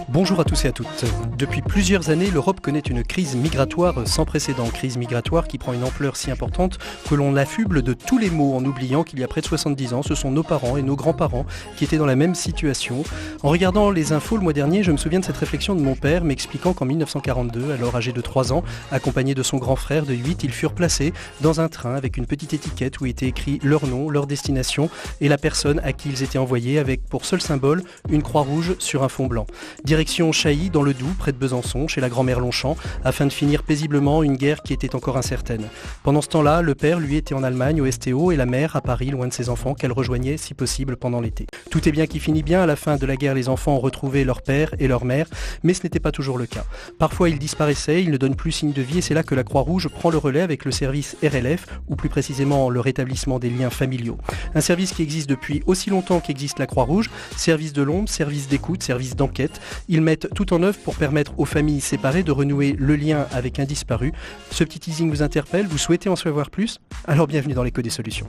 Bonjour à tous et à toutes. Depuis plusieurs années, l'Europe connaît une crise migratoire sans précédent. Crise migratoire qui prend une ampleur si importante que l'on l'affuble de tous les maux en oubliant qu'il y a près de 70 ans, ce sont nos parents et nos grands-parents qui étaient dans la même situation. En regardant les infos le mois dernier, je me souviens de cette réflexion de mon père m'expliquant qu'en 1942, alors âgé de 3 ans, accompagné de son grand frère de 8, ils furent placés dans un train avec une petite étiquette où était écrit leur nom, leur destination et la personne à qui ils étaient envoyés avec pour seul symbole une croix rouge sur un fond blanc. Direction Chailly, dans le Doubs, près de Besançon, chez la grand-mère Longchamp, afin de finir paisiblement une guerre qui était encore incertaine. Pendant ce temps-là, le père, lui, était en Allemagne, au STO, et la mère, à Paris, loin de ses enfants, qu'elle rejoignait, si possible, pendant l'été. Tout est bien qui finit bien. À la fin de la guerre, les enfants ont retrouvé leur père et leur mère, mais ce n'était pas toujours le cas. Parfois, ils disparaissaient, ils ne donnent plus signe de vie, et c'est là que la Croix-Rouge prend le relais avec le service RLF, ou plus précisément le rétablissement des liens familiaux. Un service qui existe depuis aussi longtemps qu'existe la Croix-Rouge, service de l'ombre, service d'écoute, service d'enquête. Ils mettent tout en œuvre pour permettre aux familles séparées de renouer le lien avec un disparu. Ce petit teasing vous interpelle, vous souhaitez en savoir plus ? Alors bienvenue dans l'écho des solutions.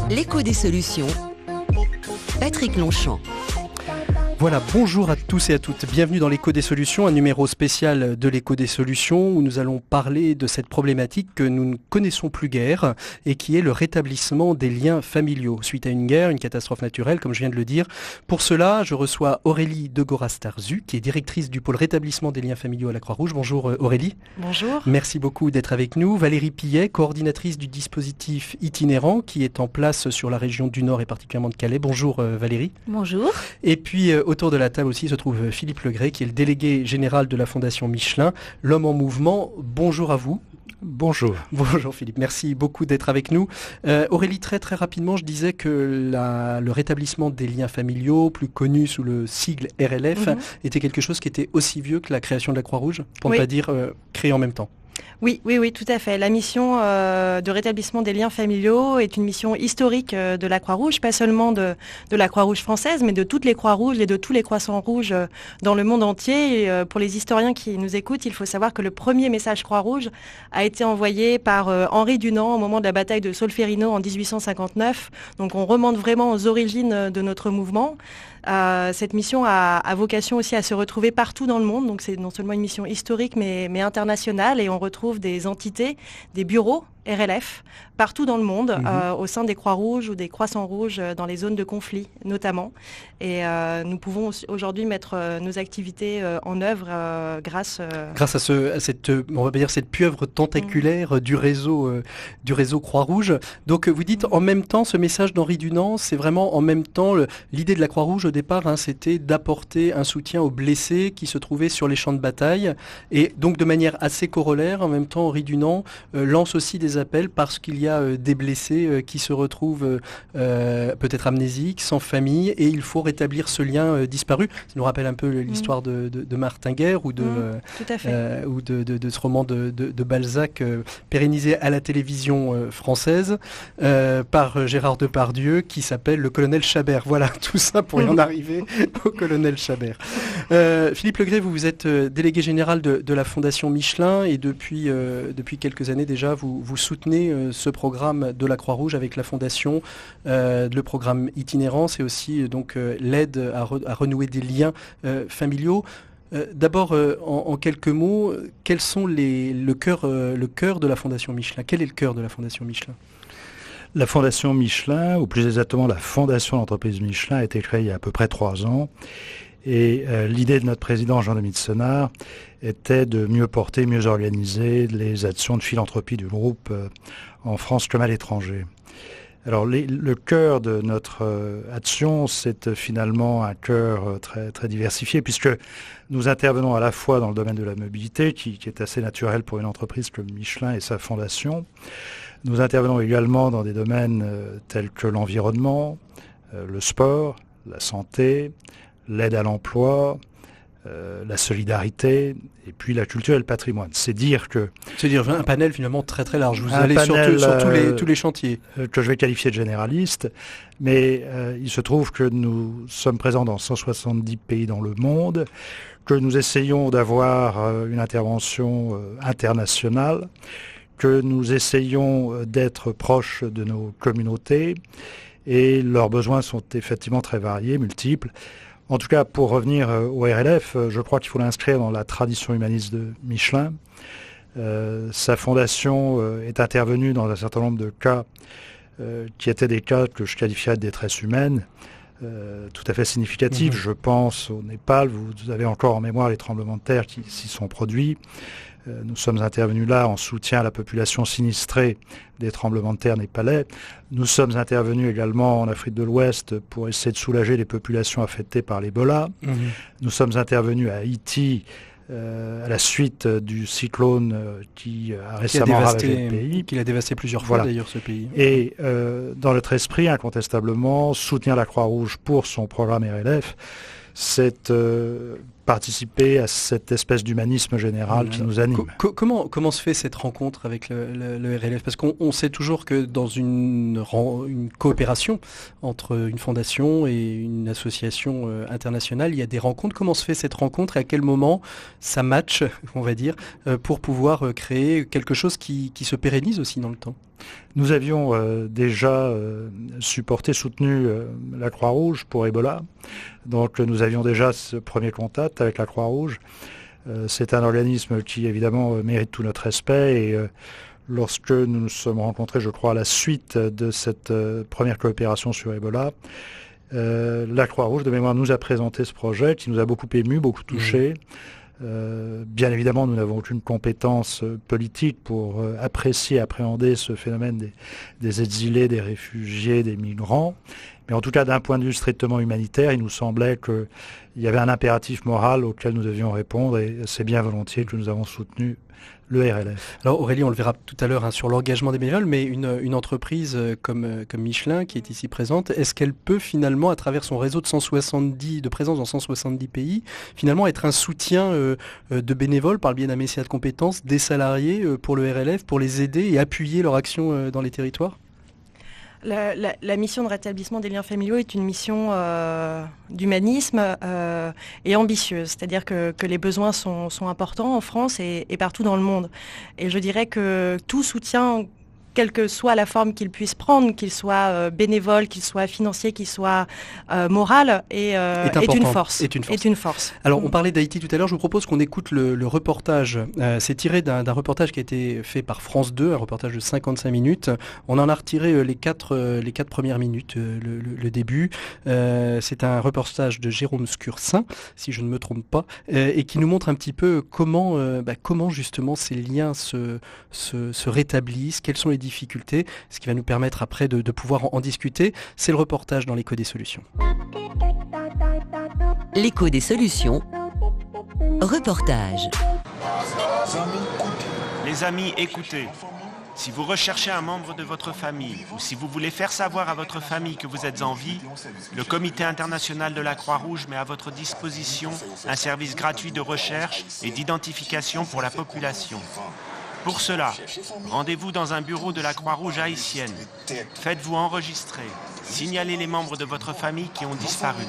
L'écho des solutions. Patrick Longchamp. Voilà, bonjour à tous et à toutes. Bienvenue dans l'écho des solutions, un numéro spécial de l'écho des solutions où nous allons parler de cette problématique que nous ne connaissons plus guère et qui est le rétablissement des liens familiaux suite à une guerre, une catastrophe naturelle, comme je viens de le dire. Pour cela, je reçois Aurélie Degoras-Tarzu, qui est directrice du pôle rétablissement des liens familiaux à la Croix-Rouge. Bonjour Aurélie. Bonjour. Merci beaucoup d'être avec nous. Valérie Pillet, coordinatrice du dispositif itinérant qui est en place sur la région du Nord et particulièrement de Calais. Bonjour Valérie. Bonjour. Et puis autour de la table aussi se trouve Philippe Legret, qui est le délégué général de la Fondation Michelin, l'homme en mouvement. Bonjour à vous. Bonjour. Bonjour Philippe, merci beaucoup d'être avec nous. Aurélie, très rapidement, je disais que le rétablissement des liens familiaux, plus connu sous le sigle RLF, était quelque chose qui était aussi vieux que la création de la Croix-Rouge, pour ne pas dire créé en même temps. Oui, tout à fait. La mission de rétablissement des liens familiaux est une mission historique de la Croix-Rouge, pas seulement de la Croix-Rouge française, mais de toutes les Croix-Rouges et de tous les Croissants Rouges dans le monde entier. Et, pour les historiens qui nous écoutent, il faut savoir que le premier message Croix-Rouge a été envoyé par Henri Dunant au moment de la bataille de Solferino en 1859. Donc on remonte vraiment aux origines de notre mouvement. Cette mission a vocation aussi à se retrouver partout dans le monde, donc c'est non seulement une mission historique mais internationale, et on retrouve des entités, des bureaux RLF partout dans le monde, au sein des Croix-Rouges ou des Croissants Rouges dans les zones de conflit notamment. Et nous pouvons aujourd'hui mettre nos activités en œuvre grâce à cette, on va dire, cette pieuvre tentaculaire du réseau Croix-Rouge. Donc vous dites en même temps, ce message d'Henri Dunant, c'est vraiment en même temps l'idée de la Croix-Rouge au départ, c'était d'apporter un soutien aux blessés qui se trouvaient sur les champs de bataille. Et donc de manière assez corollaire, en même temps, Henri Dunant lance aussi des appels parce qu'il y a des blessés qui se retrouvent peut-être amnésiques, sans famille, et il faut rétablir ce lien disparu. Ça nous rappelle un peu l'histoire de Martin Guerre ou de ce roman de Balzac pérennisé à la télévision française par Gérard Depardieu qui s'appelle Le Colonel Chabert. Voilà, tout ça pour y en arriver au Colonel Chabert. Philippe Legret, vous êtes délégué général de la Fondation Michelin et depuis quelques années déjà, vous soutenez ce programme de la Croix-Rouge avec la Fondation, le programme itinérant, c'est aussi donc l'aide à renouer des liens familiaux. D'abord, en quelques mots, quels sont le cœur de la Fondation Michelin ? Quel est le cœur de la Fondation Michelin ? La Fondation Michelin, ou plus exactement la Fondation d'entreprise Michelin, a été créée il y a à peu près 3 ans. Et l'idée de notre président Jean-Dominique Senard était de mieux porter, mieux organiser les actions de philanthropie du groupe en France comme à l'étranger. Alors le cœur de notre action, c'est finalement un cœur très diversifié, puisque nous intervenons à la fois dans le domaine de la mobilité, qui est assez naturel pour une entreprise comme Michelin et sa fondation. Nous intervenons également dans des domaines tels que l'environnement, le sport, la santé, l'aide à l'emploi, la solidarité, et puis la culture et le patrimoine. C'est dire un panel finalement très très large. Vous un allez panel, sur tous les chantiers. Que je vais qualifier de généraliste, mais il se trouve que nous sommes présents dans 170 pays dans le monde, que nous essayons d'avoir une intervention internationale, que nous essayons d'être proches de nos communautés, et leurs besoins sont effectivement très variés, multiples. En tout cas, pour revenir au RLF, je crois qu'il faut l'inscrire dans la tradition humaniste de Michelin. Sa fondation est intervenue dans un certain nombre de cas qui étaient des cas que je qualifierais de détresse humaine, tout à fait significatifs. Je pense au Népal, vous avez encore en mémoire les tremblements de terre qui s'y sont produits. Nous sommes intervenus là en soutien à la population sinistrée des tremblements de terre népalais. Nous sommes intervenus également en Afrique de l'Ouest pour essayer de soulager les populations affectées par l'Ebola. Nous sommes intervenus à Haïti à la suite du cyclone qui a récemment ravagé le pays. Qui a dévasté plusieurs fois d'ailleurs ce pays. Et dans notre esprit, incontestablement, soutenir la Croix-Rouge pour son programme RLF, c'est participer à cette espèce d'humanisme général qui nous anime. Comment se fait cette rencontre avec le RLF? Parce qu'on sait toujours que dans une coopération entre une fondation et une association internationale, il y a des rencontres. Comment se fait cette rencontre et à quel moment ça match, on va dire, pour pouvoir créer quelque chose qui se pérennise aussi dans le temps? Nous avions déjà soutenu la Croix-Rouge pour Ebola. Donc nous avions déjà ce premier contact avec la Croix-Rouge. C'est un organisme qui évidemment mérite tout notre respect et lorsque nous nous sommes rencontrés, je crois, à la suite de cette première coopération sur Ebola, la Croix-Rouge de mémoire nous a présenté ce projet qui nous a beaucoup ému, beaucoup touché. Bien évidemment, nous n'avons aucune compétence politique pour apprécier, appréhender ce phénomène des exilés, des réfugiés, des migrants. Mais en tout cas, d'un point de vue strictement humanitaire, il nous semblait qu'il y avait un impératif moral auquel nous devions répondre et c'est bien volontiers que nous avons soutenu le RLF. Alors Aurélie, on le verra tout à l'heure sur l'engagement des bénévoles, mais une entreprise comme Michelin qui est ici présente, est-ce qu'elle peut finalement, à travers son réseau de présence dans 170 pays, finalement être un soutien de bénévoles par le biais d'un mécénat de compétences, des salariés pour le RLF, pour les aider et appuyer leur action dans les territoires ? La mission de rétablissement des liens familiaux est une mission d'humanisme et ambitieuse. C'est-à-dire que les besoins sont importants en France et partout dans le monde. Et je dirais que tout soutien, quelle que soit la forme qu'il puisse prendre, qu'il soit bénévole, qu'il soit financier, qu'il soit moral, est une force. Alors, on parlait d'Haïti tout à l'heure. Je vous propose qu'on écoute le reportage. C'est tiré d'un reportage qui a été fait par France 2, un reportage de 55 minutes. On en a retiré les quatre premières minutes, le début. C'est un reportage de Jérôme Scursin, si je ne me trompe pas, et qui nous montre un petit peu comment justement ces liens se rétablissent, quels sont les difficultés, ce qui va nous permettre après de pouvoir en discuter. C'est le reportage dans l'Écho des solutions. L'Écho des solutions. Reportage. Les amis, écoutez. Si vous recherchez un membre de votre famille ou si vous voulez faire savoir à votre famille que vous êtes en vie, le Comité international de la Croix-Rouge met à votre disposition un service gratuit de recherche et d'identification pour la population. Pour cela, rendez-vous dans un bureau de la Croix-Rouge haïtienne. Faites-vous enregistrer. Signalez les membres de votre famille qui ont disparu.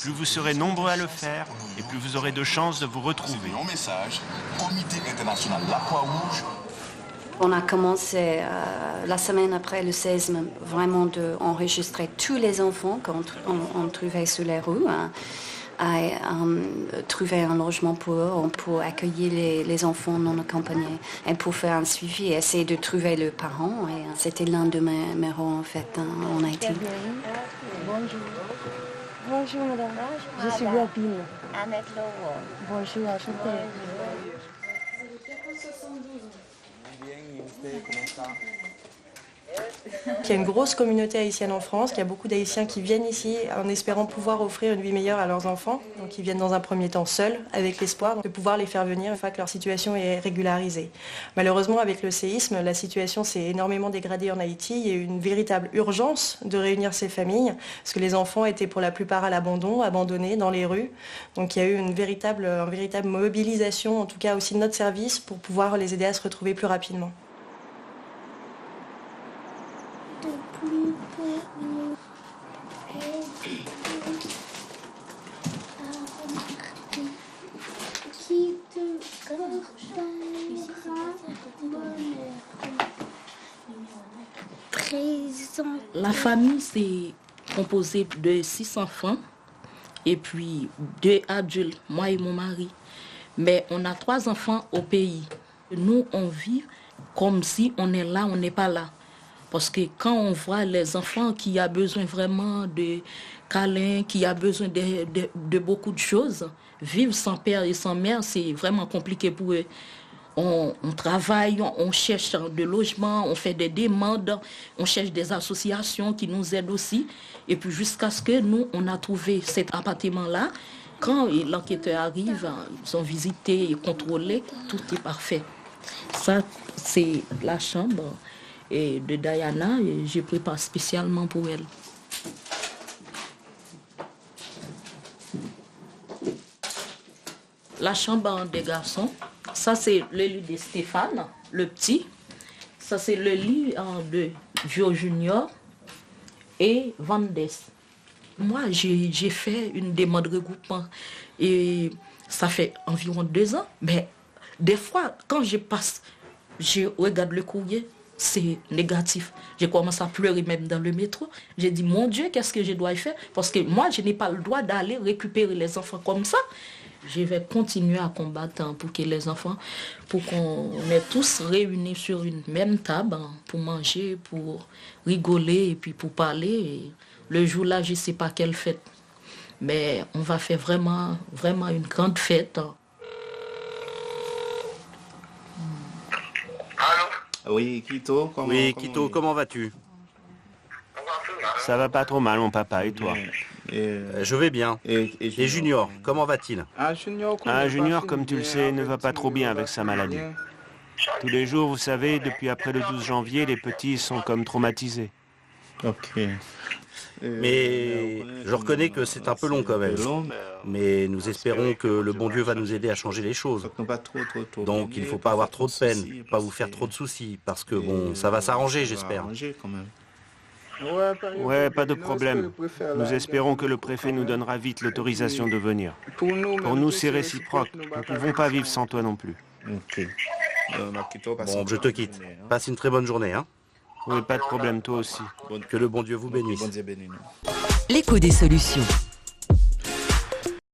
Plus vous serez nombreux à le faire et plus vous aurez de chances de vous retrouver. On a commencé la semaine après le 16 vraiment d'enregistrer tous les enfants qu'on trouvait sur les rues. À trouver un logement pour eux, pour accueillir les enfants non accompagnés et pour faire un suivi, essayer de trouver le parent. Et c'était l'un de mes rôles en fait en Haïti. Bonjour. Bonjour madame. Je suis Guapine. Bonjour, enchantée. Il y a une grosse communauté haïtienne en France, il y a beaucoup d'Haïtiens qui viennent ici en espérant pouvoir offrir une vie meilleure à leurs enfants. Donc ils viennent dans un premier temps seuls, avec l'espoir de pouvoir les faire venir une fois que leur situation est régularisée. Malheureusement, avec le séisme, la situation s'est énormément dégradée en Haïti. Il y a eu une véritable urgence de réunir ces familles, parce que les enfants étaient pour la plupart à l'abandon, abandonnés dans les rues. Donc il y a eu une véritable mobilisation, en tout cas aussi de notre service, pour pouvoir les aider à se retrouver plus rapidement. La famille, c'est composé de 6 enfants et puis 2 adultes, moi et mon mari. Mais on a 3 enfants au pays. Nous, on vit comme si on est là, on n'est pas là. Parce que quand on voit les enfants qui ont besoin vraiment de câlins, qui ont besoin de beaucoup de choses, vivre sans père et sans mère, c'est vraiment compliqué pour eux. On travaille, on cherche de logement, on fait des demandes, on cherche des associations qui nous aident aussi. Et puis jusqu'à ce que nous, on a trouvé cet appartement-là. Quand l'enquêteur arrive, ils ont visité et contrôlé, tout est parfait. Ça, c'est la chambre de Diana et je prépare spécialement pour elle. La chambre des garçons, ça c'est le lit de Stéphane, le petit. Ça c'est le lit de Vio Junior et Vandes. Moi, j'ai fait une demande de regroupement et ça fait environ 2 ans. Mais des fois, quand je passe, je regarde le courrier, c'est négatif. Je commence à pleurer même dans le métro. J'ai dit, mon Dieu, qu'est-ce que je dois faire? Parce que moi, je n'ai pas le droit d'aller récupérer les enfants comme ça. Je vais continuer à combattre pour que les enfants, pour qu'on est tous réunis sur une même table, pour manger, pour rigoler et puis pour parler. Et le jour-là, je ne sais pas quelle fête. Mais on va faire vraiment, vraiment une grande fête. Oui, Quito, comment vas-tu? Ça va pas trop mal, mon papa, et toi? Je vais bien. Et Junior, comment va-t-il? Junior, comme tu le sais, ne va pas trop bien avec sa maladie. Tous les jours, vous savez, depuis après le 12 janvier, les petits sont comme traumatisés. Ok. Mais je reconnais que c'est un peu long quand même. Mais nous espérons que le bon Dieu va nous aider à changer les choses. Donc il ne faut pas avoir trop de peine, pas vous faire trop de soucis, parce que bon, ça va s'arranger, j'espère. Ouais, pas de problème. Nous espérons que le préfet nous donnera vite l'autorisation de venir. Pour nous, c'est réciproque. Nous ne pouvons pas vivre sans toi non plus. Ok. Bon, je te quitte. Passe une très bonne journée, hein? Oui, pas de problème, toi aussi. Que le bon Dieu vous bénisse. L'écho des solutions.